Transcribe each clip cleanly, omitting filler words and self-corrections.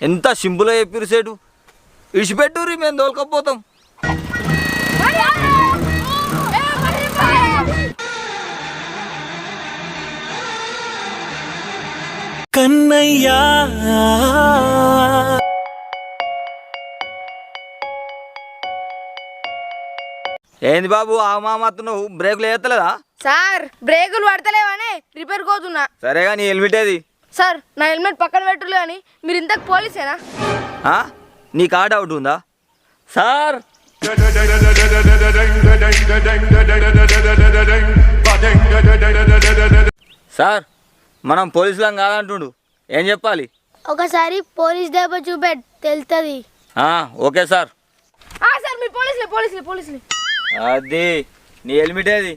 ఎంత సింపుల్గా చెప్పిరు సేటు. ఇడిచిపెట్టుర్రి, మేము తోలుకపోతాం. కన్నయ్యా ఏంది బాబు ఆ మామత్తున్నావు? బ్రేకులు వేస్తలేదా? సార్ బ్రేకులు పడతలేవని రిపేర్ కోతున్నా. సరేగా నీ హెల్మెట్ ఏది? సార్ నా హెల్మెట్ పక్కన పెట్టులే అని. మీరు ఇంతకు పోలీసేనా? నీ కార్డ్ అవుట్ ఉందా సార్? సార్ మనం పోలీసులం కాదంటుండు, ఏం చెప్పాలి? ఒకసారి పోలీస్ దెబ్బ చూపెట్ తెలుస్తుంది. Okay sir. సార్ మీ పోలీసులే పోలీసులే పోలీసులే. అది నీ హెల్మెట్ ఏది?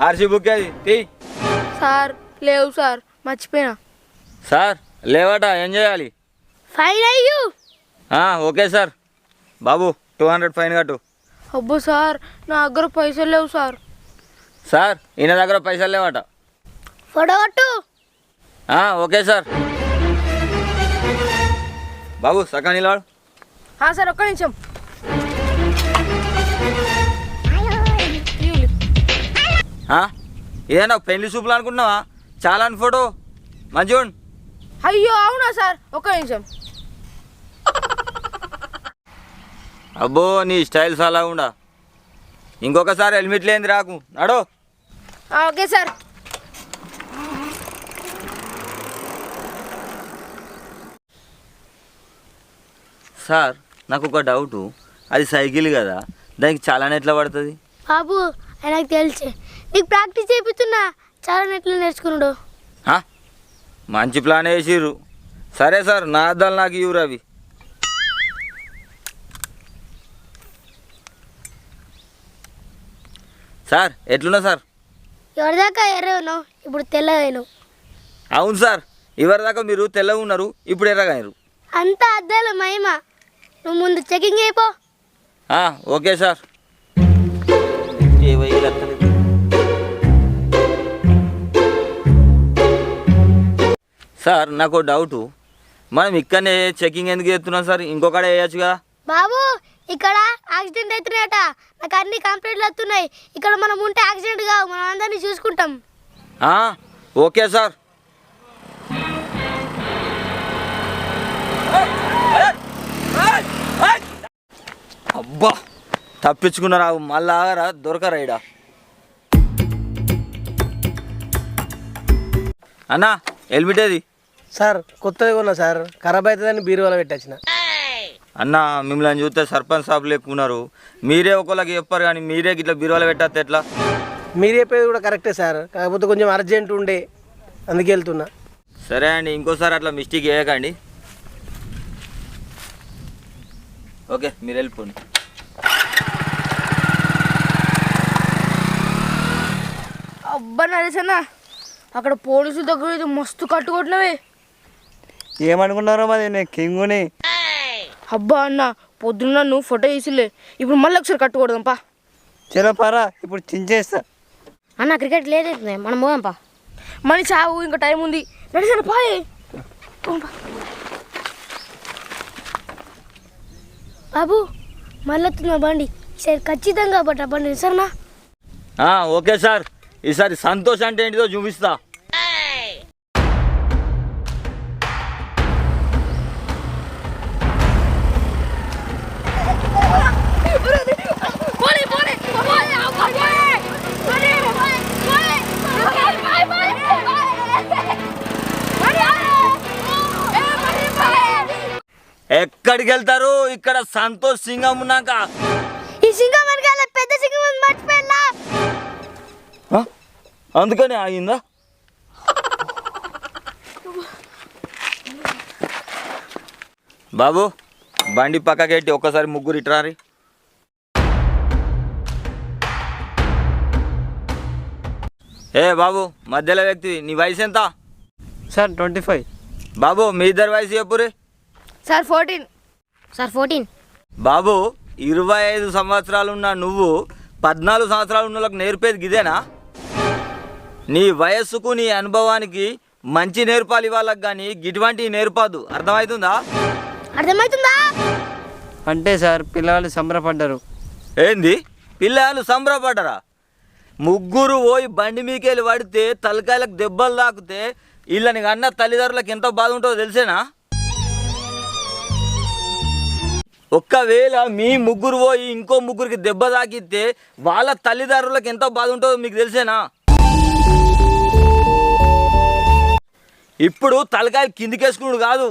ఆర్సీ బుక్ ఏది? తీ. సార్ లేవు సార్, మర్చిపోయినా. సార్ లేవట, ఏం చేయాలి? ఫైన్ అయ్యు. Okay sir. బాబు 200 ఫైన్ కట్టు. అబ్బో సార్ నా దగ్గర పైసలు లేవు సార్. సార్ ఈయన దగ్గర పైసలు లేవట. ఫోటో కొట్టు. Okay sir. బాబు సగం నిలవాడు. సార్ ఒక్క నిమిషం. ఇదేనా పెళ్లి చూపులు అనుకుంటున్నావా? చాలా ఫోటో మంచిగా. అయ్యో అవునా సార్, ఒక్క నిమిషం. అబ్బో నీ స్టైల్స్ అలా ఉండా. ఇంకొకసారి హెల్మెట్ లేని రాకు, నడో. Okay sir. సార్ నాకు ఒక డౌటు, అది సైకిల్ కదా, దానికి చాలానే ఎట్లా పడుతుంది? బాబు నాకు తెలిసే నీకు ప్రాక్టీస్ చేపిస్తున్నా, చాలా నెట్లు నేర్చుకున్నాడు. మంచి ప్లాన్ వేసిర్రు. సరే సార్, నా అద్దాలు నాకు ఇవ్వరు అవి. సార్ ఎట్లున్నా సార్? ఎవరిదాకా ఎర్రను ఇప్పుడు తెల్లగాను. అవును సార్, ఎవరిదాకా మీరు తెల్లగా ఉన్నారు, ఇప్పుడు ఎర్రగాయరు. అంత అద్దాల మహిమ. నువ్వు ముందు చెకింగ్ అయిపో. Okay sir. సార్ నాకు డౌటు, మనం ఇక్కడనే చెకింగ్ ఎందుకు చేస్తున్నాం సార్? ఇంకొకడ వేయచ్చు కదా? బాబు ఇక్కడ యాక్సిడెంట్ అవుతున్నాయట, నాకు అన్ని కంప్లైంట్లు వస్తున్నాయి. ఇక్కడ మనం ఉంటే యాక్సిడెంట్ కావు, మనం అందరినీ చూసుకుంటాం. Okay sir. అబ్బా తప్పించుకున్నారా? మళ్ళా ఆగరా, దొరకరా ఇడా. అన్నా హెల్మెట్ ఏది? సార్ కొత్తది కొన్నా సార్, ఖరాబ్ అవుతుందని బీరువాలో పెట్టొచ్చిన. అన్న మిమ్మల్ని చూస్తే సర్పంచ్ సాబులు ఎక్కువ ఉన్నారు. మీరే ఒకళ్ళకి చెప్పారు కానీ మీరే ఇట్లా బీరువాలో పెట్టద్దు ఎట్లా? మీరు చెప్పేది కూడా కరెక్టే సార్, కాకపోతే కొంచెం అర్జెంట్ ఉండే అందుకే వెళ్తున్నా. సరే అండి, ఇంకోసారి అట్లా మిస్టేక్ చేయకండి. ఓకే మీరు వెళ్ళిపోండి. అబ్బా నరేసన్న, అక్కడ పోలీసుల దగ్గర ఇది మస్తు కట్టుకోవట్లేవే. ఏమనుకున్నారో మరి, నేను కింగుని. అబ్బా అన్న పొద్దున్న నువ్వు ఫోటో తీసిలే, ఇప్పుడు మళ్ళీ ఒకసారి కట్టుకోవడంపా. చలో పారా, ఇప్పుడు చించేస్తా. అన్న క్రికెట్ లేదు, మనం పోదాంపా. మళ్ళీ చావు, ఇంకా టైం ఉంది. నరేసన్న పాయే. బాబు మళ్ళీ వస్తున్నా బండి, ఈసారి ఖచ్చితంగా పట్ట బండి సరేనా? ఓకే సార్, ఈసారి సంతోష్ అంటే ఏంటిదో చూపిస్తా. ఎక్కడికి వెళ్తారు? ఇక్కడ సంతోష్ సింగం ఉన్నాక. ఈ సింగం వెనకాల పెద్ద సింగం ఉంది, మర్చిపోయినా. అందుకని ఆగిందా? బాబు బండి పక్కకెట్టి ఒక్కసారి ముగ్గురు ఇట్రారి. బాబు మధ్యలో వ్యక్తి, నీ వయసు ఎంత? సార్ 25. బాబు మీ ఇద్దరు వయసు చెప్పురే. సార్ 14. సార్ 14. బాబు 25 సంవత్సరాలు ఉన్న నువ్వు 14 సంవత్సరాలు ఉన్న వాళ్ళకి నేర్పేది గిదేనా? నీ వయస్సుకు నీ అనుభవానికి మంచి నేర్పాలి వాళ్ళకి, కానీ గిటువంటి నేర్పదు. అర్థమవుతుందా? అర్థమవుతుందా? అంటే సార్ పిల్లలు సంబరపడ్డారు. ఏంది పిల్లలు సంబరపడ్డరా? ముగ్గురు పోయి బండి మీకెళ్ళి పడితే తలకాయలకు దెబ్బలు తాకితే వీళ్ళని అన్న తల్లిదండ్రులకు ఎంత బాధ ఉంటుందో తెలిసేనా? ఒక్కవేళ మీ ముగ్గురు పోయి ఇంకో ముగ్గురికి దెబ్బ తాకిస్తే వాళ్ళ తల్లిదండ్రులకు ఎంత బాధ ఉంటుందో మీకు తెలిసేనా? ఇప్పుడు తలకాయలు కిందికేసుకున్నాడు కాదు,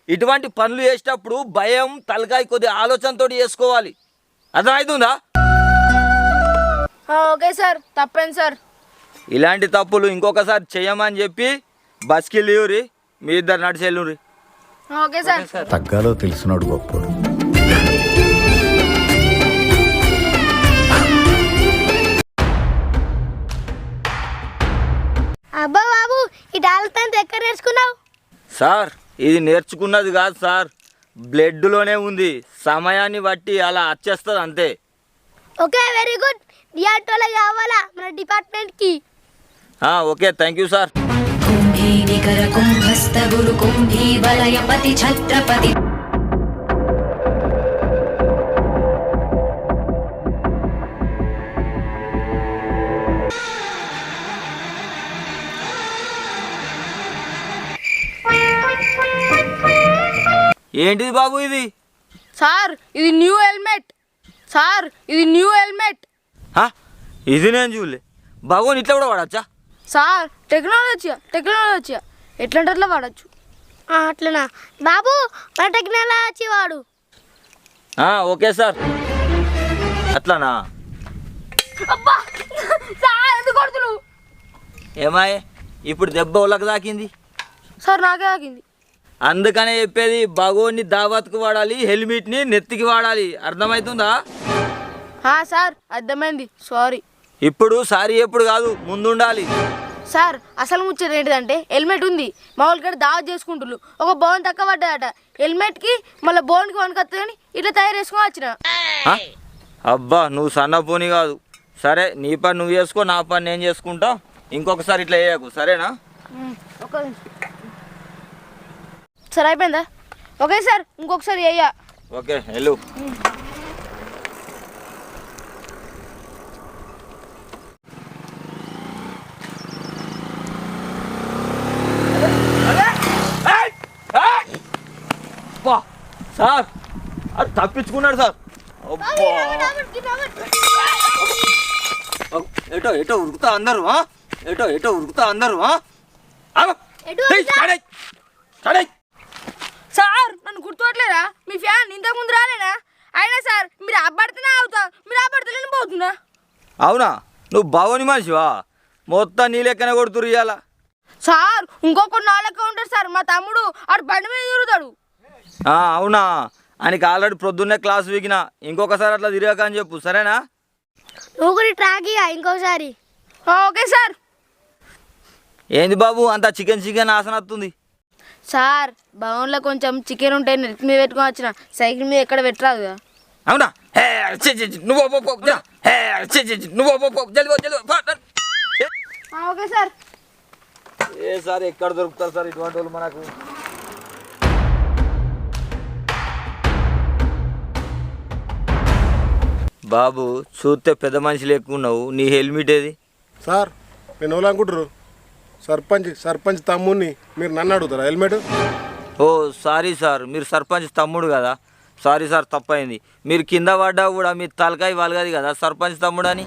ఇటువంటి పనులు చేసేటప్పుడు భయం తలకాయ కొద్ది ఆలోచనతో చేసుకోవాలి. అర్థమవుతుందా? ఓకే సార్, తప్పేంది సార్. ఇలాంటి తప్పులు ఇంకొకసారి చేయమని చెప్పి బస్కి లీవురి, మీ ఇద్దరు నడిచెళ్ళురి. Okay sir. తగ్గాలో తెలిసినాడు గొప్పోడు. అబ్బా బాబు, ఈ డాల్తంత ఎక్కడ నేర్చుకున్నావు? సార్ ఇది నేర్చుకున్నది కాదు సార్, బ్లడ్లోనే ఉంది. సమయాన్ని బట్టి అలా వచ్చేస్తుంది అంతే. Okay, very good. డిఆర్టోలో కావాలా మన డిపార్ట్మెంట్కి? Okay, thank you sir. కుంభీ నికర కుంభస్థ గురు కుంభీ వలయపతి ఛత్రపతి. ఏంటిది బాబు ఇది? సార్ ఇది న్యూ హెల్మెట్. సార్ ఇది న్యూ హెల్మెట్. ఇది నేను చూడలే. బాగోని ఇట్లా కూడా వాడచ్చా? సార్ టెక్నాలజీ ఎట్లంటే అట్లా వాడచ్చు. అట్లనా బాబు, మన టెక్నాలజీ వాడు. Okay sir. అట్లానా? అబ్బా సార్ ఎందుకు కొడుతున్నావు? ఏమాయ్ ఇప్పుడు దెబ్బ ఒళ్ళకి తాకింది? సార్ నాకే ఆగింది. అందుకనే చెప్పేది, భగోన్ని దావత్కు వాడాలి, హెల్మెట్ని నెత్తికి వాడాలి. అర్థమవుతుందా? సార్ అర్థమైంది, సారీ. ఇప్పుడు సారీ ఎప్పుడు కాదు, ముందుండాలి. సార్ అసలు ముచ్చట ఏంటిదంటే హెల్మెట్ ఉంది, మా వాళ్ళకి దావత్ చేసుకుంటున్నారు. ఒక బోన్ తక్కువ పడ్డాడట హెల్మెట్కి, మళ్ళీ బోన్కి వణుకొస్తుంది అని ఇట్లా తయారు చేసుకొని వచ్చిన. అబ్బా నువ్వు సన్నపోని కాదు. సరే నీ పని నువ్వు చేసుకో, నా పని నేను చేసుకుంటా. ఇంకొకసారి ఇట్లా వేయకు, సరేనా? సరే అయిపోయిందా? ఓకే సార్, ఇంకొకసారి అయ్యా. ఓకే వెళ్ళు. సార్ అది తప్పించుకున్నాడు సార్. ఎటో ఎటో ఉరుకుతా అందరు, ఎటో ఎటో ఉరుకుతా అందరు. సార్ నన్ను గుర్తుపట్టలేరా? మీ ఫ్యాన్ ఇంతకు ముందు రాలేనా? అయినా సార్ మీరు అబ్బడితేనే అవుతా, మీరు అబ్బడితే పోతున్నా. అవునా? నువ్వు బావని మనిషివా? మొత్తం నీ లెక్కనే కొడుతురు ఇవాళ. సార్ ఇంకొకరు నా లెక్క ఉంటాడు సార్, మా తమ్ముడు ఆడు బండి మీద తిరుగుతాడు. అవునా? ఆయనకి ఆల్రెడీ ప్రొద్దున్నే క్లాస్ వీకినా, ఇంకొకసారి అట్లా తిరగక అని చెప్పు, సరేనా? నువ్వు కూడా ట్రాక్ ఇక ఇంకోసారి. Okay sir. ఏంది బాబు అంత చికెన్ ఆసన వస్తుంది? సార్ భవన్లో కొంచెం చికెన్ ఉంటే నెత్తి మీద పెట్టుకొని వచ్చిన, సైకిల్ మీద ఎక్కడ పెట్టరాదు కదా. అవునా? నువ్వు ఓకే సార్. సార్ ఎక్కడ దొరుకుతారు సార్ ఇటువంటి వాళ్ళు మనకు? బాబు చూస్తే పెద్ద మనిషి లేకున్నావు, నీ హెల్మెట్ ఏది? సార్ నేను ఎవరు అనుకుంటారు? సర్పంచ్ తమ్ముడిని, మీరు నన్ను అడుగుతారా హెల్మెట్? సారీ సార్, మీరు సర్పంచ్ తమ్ముడు కదా. సారీ సార్, తప్పైంది. మీరు కింద పడ్డా కూడా మీ తలకాయ వలగది కదా సర్పంచ్ తమ్ముడు అని.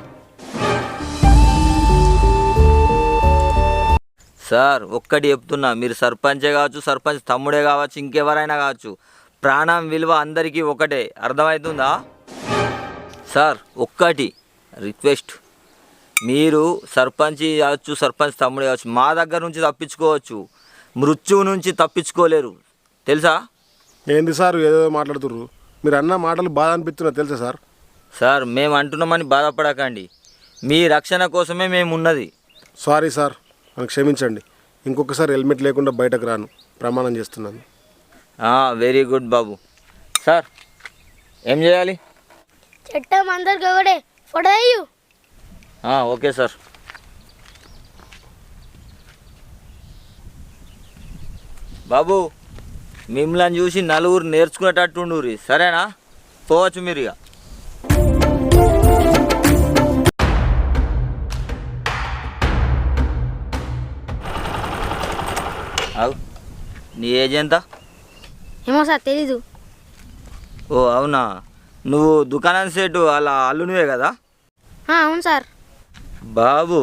సార్ ఒక్కటి చెప్తున్నా, మీరు సర్పంచే కావచ్చు, సర్పంచ్ తమ్ముడే కావచ్చు, ఇంకెవరైనా కావచ్చు, ప్రాణం విలువ అందరికీ ఒకటే. అర్థమవుతుందా? సార్ ఒక్కటి రిక్వెస్ట్, మీరు సర్పంచ్ కావచ్చు, సర్పంచ్ తమ్ముడే కావచ్చు, మా దగ్గర నుంచి తప్పించుకోవచ్చు, మృత్యువు నుంచి తప్పించుకోలేరు, తెలుసా? ఏంది సార్ ఏదో మాట్లాడుతుర్రు? మీరు అన్న మాటలు బాధ అనిపిస్తున్నా తెలుసా సార్? సార్ మేము అంటున్నామని బాధపడకండి, మీ రక్షణ కోసమే మేము ఉన్నది. సారీ సార్, నన్ను క్షమించండి. ఇంకొకసారి హెల్మెట్ లేకుండా బయటకు రాను, ప్రమాణం చేస్తున్నాను. వెరీ గుడ్ బాబు. సార్ ఏం చేయాలి? చట్టం అందరికి ఒకటే, ఫోటో అయ్యు. Okay sir. బాబు మిమ్మల్ని చూసి నలుగురు నేర్చుకునేటట్టుండూరి, సరేనా? పోవచ్చు మీరు ఇక. అవు నీ ఏజ్ ఎంత? ఏమో సార్ తెలీదు. ఓ అవునా, నువ్వు దుకాణం సేటు అలా అల్లునివే కదా? అవును సార్. బాబు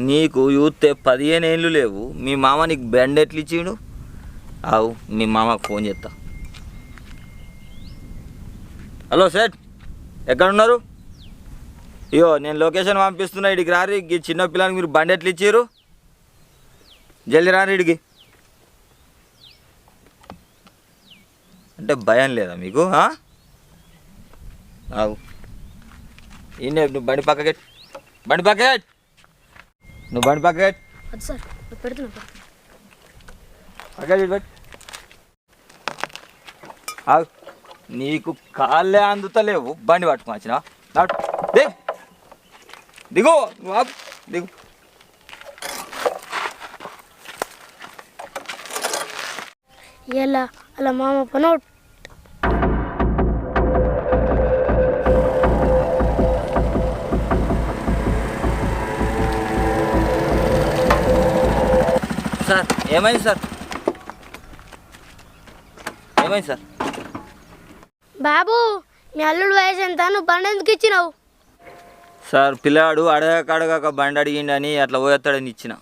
నీకు యూతే 15 ఏళ్ళు లేవు, మీ మామ నీకు బెండ్ ఎట్లు ఇచ్చిండు? అవు మీ మామకు ఫోన్ చేస్తా. హలో సేట్, ఎక్కడున్నారు? అయ్యో నేను లొకేషన్ పంపిస్తున్నా, ఇడికి రారి. ఈ చిన్న పిల్లలకి మీరు బండి ఎట్లు ఇచ్చారు? జల్దీ రారి ఇడికి. అంటే భయం లేదా మీకు? అవు ఈయన నువ్వు బండి పక్కకెట్, బండి పక్కకెట్, నువ్వు బండి పక్కకెట్. అది సార్ పెడుతున్నా. పక్కకెట్ పెట్టు. అవు నీకు కాళ్ళే అందుతలేవు, బండి పట్టుకుని వచ్చిన దిగు, నువ్వు ఆపు, దిగు. ఇలా అలా మామ పనోట్. సార్ ఏమైంది సార్? ఏమైంది సార్? బాబు మీ అల్లుడు వయసు ఎంత? నువ్వు బండి ఎందుకు ఇచ్చినావు? సార్ పిల్లాడు అడగక బండి అడిగిండని అట్లా పోయేస్తాడని ఇచ్చిన.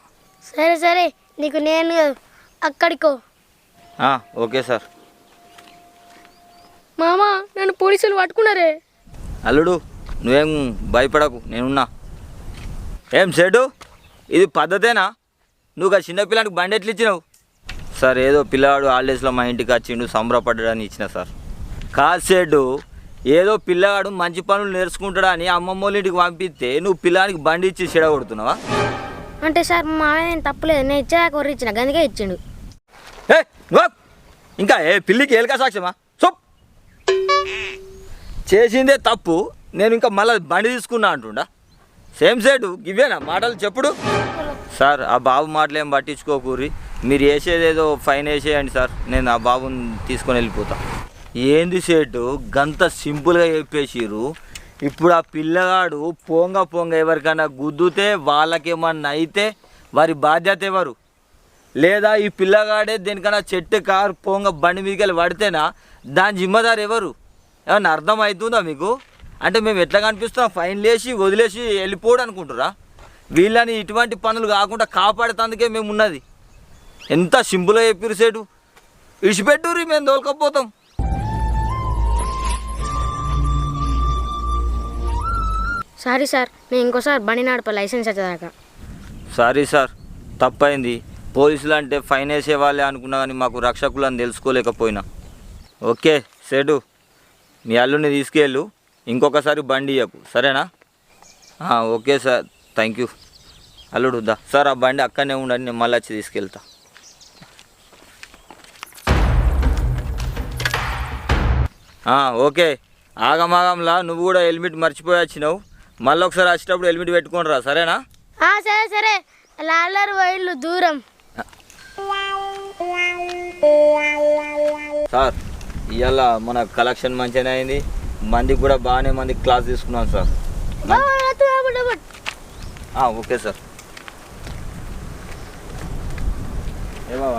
సరే సరే, నీకు నేను అక్కడికో. Okay sir. మామ నన్ను పోలీసులు పట్టుకున్నారే. అల్లుడు నువ్వేం భయపడకు, నేనున్నా. ఏం సేటు, ఇది పద్ధతేనా? నువ్వు ఆ చిన్నపిల్లానికి బండి ఎట్లు ఇచ్చినావు? సార్ ఏదో పిల్లాడు హాలిడేస్లో మా ఇంటికి వచ్చిండు, సంబరపడ్డాడని ఇచ్చిన సార్. కాదు సేటు, ఏదో పిల్లగాడు మంచి పనులు నేర్చుకుంటాడని అమ్మమ్మ వాళ్ళ ఇంటికి పంపిస్తే నువ్వు పిల్లానికి బండి ఇచ్చి చెడగొడుతున్నావా? అంటే సార్ మా ఆయన తప్పలేదు, నేను ఇచ్చాక కొర్ర ఇచ్చిన, గందుకే ఇచ్చిండు. ఏ నువ్వు ఇంకా ఏ పిల్లికి ఏలికా సాక్ష్యమా? సొప్ చేసిందే తప్పు, నేను ఇంకా మళ్ళీ బండి తీసుకున్నా అంటుండా? సేమ్ సేటు ఇవేనా మాటలు చెప్పుడు? సార్ ఆ బాబు మాటలు ఏం పట్టించుకోకూరి, మీరు వేసేదేదో ఫైన్ వేసేయండి సార్, నేను ఆ బాబుని తీసుకొని వెళ్ళిపోతా. ఏంది సేటు గంత సింపుల్గా చెప్పేసిరు? ఇప్పుడు ఆ పిల్లగాడు పోంగ ఎవరికైనా గుద్దుతే వాళ్ళకేమన్నా అయితే వారి బాధ్యత ఎవరు? లేదా ఈ పిల్లగాడే దేనికన్నా చెట్టు కారు పోంగ బండి మీదకి వెళ్ళి పడితేనా దాని జిమ్మదారు ఎవరు? ఏమన్నా అర్థం అవుతుందా మీకు? అంటే మేము ఎట్లా కనిపిస్తున్నాం? ఫైన్లు వేసి వదిలేసి వెళ్ళిపోవడం అనుకుంటారా? వీళ్ళని ఇటువంటి పనులు కాకుండా కాపాడేందుకే మేము ఉన్నది. ఎంత సింపుల్గా చెప్పిరు సేటు, ఇడిచిపెట్టుర్రి, మేము తోలుకపోతాం. సారీ సార్, నేను ఇంకోసారి బండి నడప లైసెన్స్ వచ్చేదాకా. సారీ సార్, తప్పైంది. పోలీసులు అంటే ఫైన్ వేసే వాళ్ళే అనుకున్నా కానీ మాకు రక్షకులు అని తెలుసుకోలేకపోయినా. ఓకే సేటు, మీ అల్లుని తీసుకెళ్ళు, ఇంకొకసారి బండి ఇవ్వకు, సరేనా? Okay sir, thank you. అల్లుడు దా సార్, ఆ బండి అక్కడనే ఉండండి, నేను మళ్ళీ వచ్చి తీసుకెళ్తా. ఓకే, ఆగమాగంలా నువ్వు కూడా హెల్మెట్ మర్చిపోయి వచ్చినావు, మళ్ళీ ఒకసారి వచ్చేటప్పుడు హెల్మెట్ పెట్టుకొని రా, సరేనా? సరే సరే, లాలర్ వైళ్ళు దూరం. సార్ ఇవాళ మన కలెక్షన్ మంచిగానే అయింది, మందికి కూడా బాగానే మందికి క్లాస్ తీసుకున్నాం సార్. Okay sir. ఏమా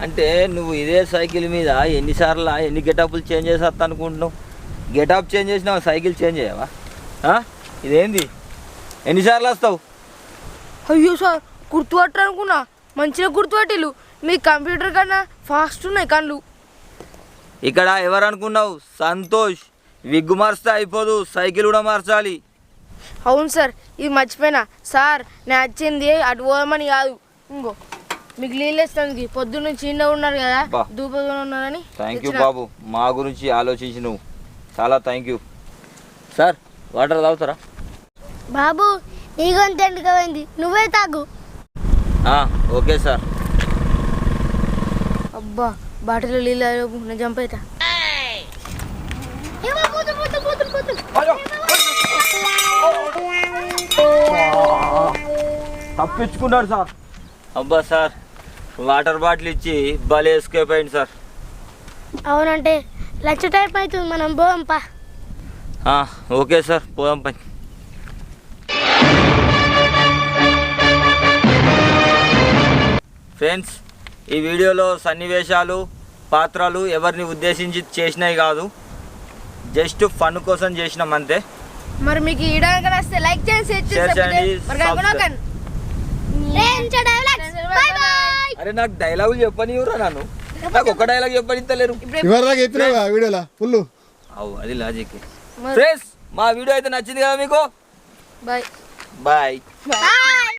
అంటే నువ్వు ఇదే సైకిల్ మీద ఎన్నిసార్లు ఎన్ని గెటప్లు చేంజ్ చేసేస్తా అనుకుంటున్నావు? గెటప్ చేంజ్ చేసినావు, సైకిల్ చేంజ్ చేయవా? ఇదేంది, ఎన్నిసార్లు వస్తావు? అయ్యో సార్, గుర్తుపట్టరు అనుకున్నా, మంచిగా గుర్తుపట్టిలు. మీ కంప్యూటర్ కన్నా ఫాస్ట్ ఉన్నాయి కళ్ళు. ఇక్కడ ఎవరు అనుకున్నావు? సంతోష్. విగ్గు మార్చితే అయిపోదు, సైకిల్ కూడా మార్చాలి. అవును సార్, ఇది మర్చిపోయినా సార్. నేను వచ్చింది అటు పోదామని కాదు, ఇంకో మీకు నీళ్ళు వేస్తానికి పొద్దున్న చిన్న ఉన్నారు కదా, దూపగా ఉన్నారని. థ్యాంక్ యూ బాబు, మా గురించి ఆలోచించి నువ్వు చాలా థ్యాంక్ యూ. సార్ వాటర్ తాగుతారా? బాబు నీ గొంతు ఎండుగా పోయింది, నువ్వే తాగు. Okay sir. అబ్బా బాటిలో నీళ్ళు నేను చంపేతా. తప్పించుకున్నాడు సార్. అబ్బా సార్, వాటర్ బాటిల్ ఇచ్చి భలే ఎస్కేప్ అయింది సార్. అవునంటే లంచ్ టైం అవుతుంది, మనం పోంపా. ఓకే సార్, పోదాం పని. ఫ్రెండ్స్, ఈ వీడియోలో సన్నివేశాలు పాత్రలు ఎవరిని ఉద్దేశించి చేసినవి కాదు, జస్ట్ ఫన్ కోసం చేసినాం అంతే. మరి మీకు ఈ వీడియో కనుక నచ్చితే లైక్ చేయండి, షేర్ చేయండి, మరి కనుగొనకండి. By by. అరే నాకు డైలాగులు చెప్పనివ్వరా, నాకు ఒక డైలాగ్ చెప్పనిస్తలేరు. ఇవరిదాకా చెప్పినావా వీడియోలో ఫుల్? అవు అది లాజిక్. ఫ్రెండ్స్, మా వీడియో అయితే నచ్చింది కదా మీకు? Bye bye.